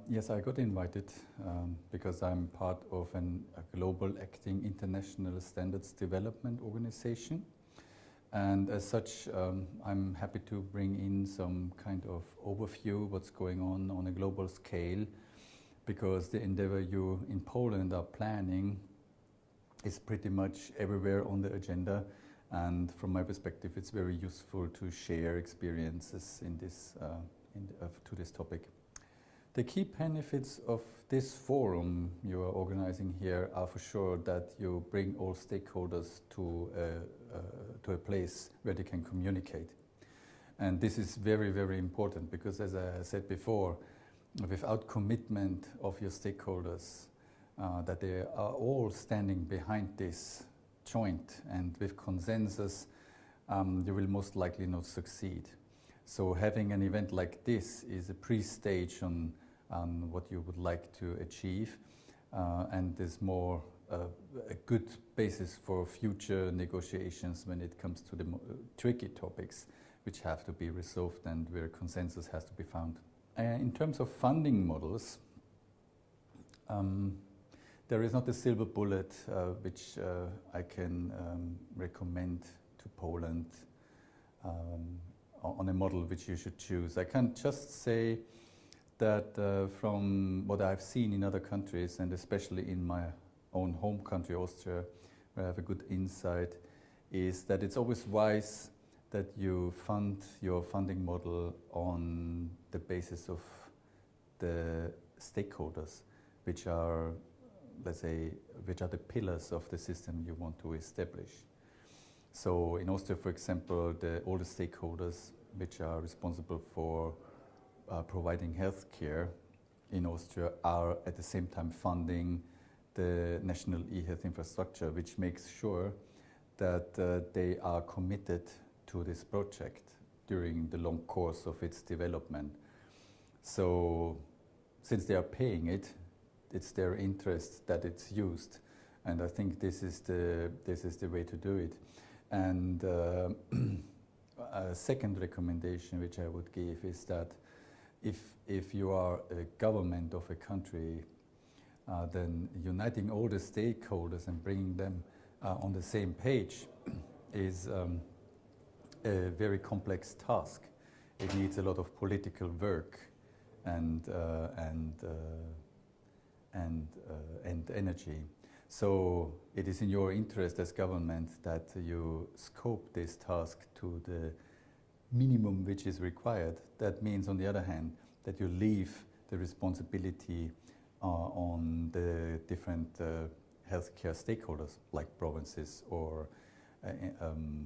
Yes, I got invited because I'm part of a global acting international standards development organization. And as such, I'm happy to bring in some kind of overview what's going on a global scale, because the endeavor you in Poland are planning is pretty much everywhere on the agenda. And from my perspective, it's very useful to share experiences in this, to this topic. The key benefits of this forum you are organizing here are for sure that you bring all stakeholders to a place where they can communicate. And this is very, very important because, as I said before, without commitment of your stakeholders, that they are all standing behind this joint and with consensus, you will most likely not succeed. So having an event like this is a pre-stage on what you would like to achieve, and is more a good basis for future negotiations when it comes to the tricky topics which have to be resolved and where consensus has to be found. In terms of funding models, there is not a silver bullet which I can recommend to Poland on a model which you should choose. I can just say that from what I've seen in other countries, and especially in my own home country, Austria, where I have a good insight, is that it's always wise that you fund your funding model on the basis of the stakeholders, which are, let's say, which are the pillars of the system you want to establish. So in Austria, for example, all the stakeholders which are responsible for providing healthcare in Austria are at the same time funding the national e-health infrastructure, which makes sure that they are committed to this project during the long course of its development. So since they are paying it, it's their interest that it's used, and I think this is the way to do it. And a second recommendation which I would give is that if you are a government of a country, then uniting all the stakeholders and bringing them on the same page is a very complex task. It needs a lot of political work and energy. So it is in your interest as government that you scope this task to the minimum which is required. That means, on the other hand, that you leave the responsibility on the different healthcare stakeholders, like provinces or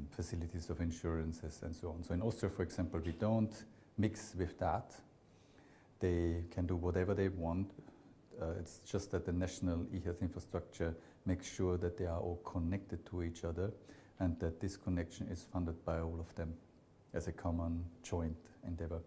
facilities of insurances and so on. So in Austria, for example, we don't mix with that. They can do whatever they want. It's just that the national e-health infrastructure makes sure that they are all connected to each other, and that this connection is funded by all of them as a common joint endeavor.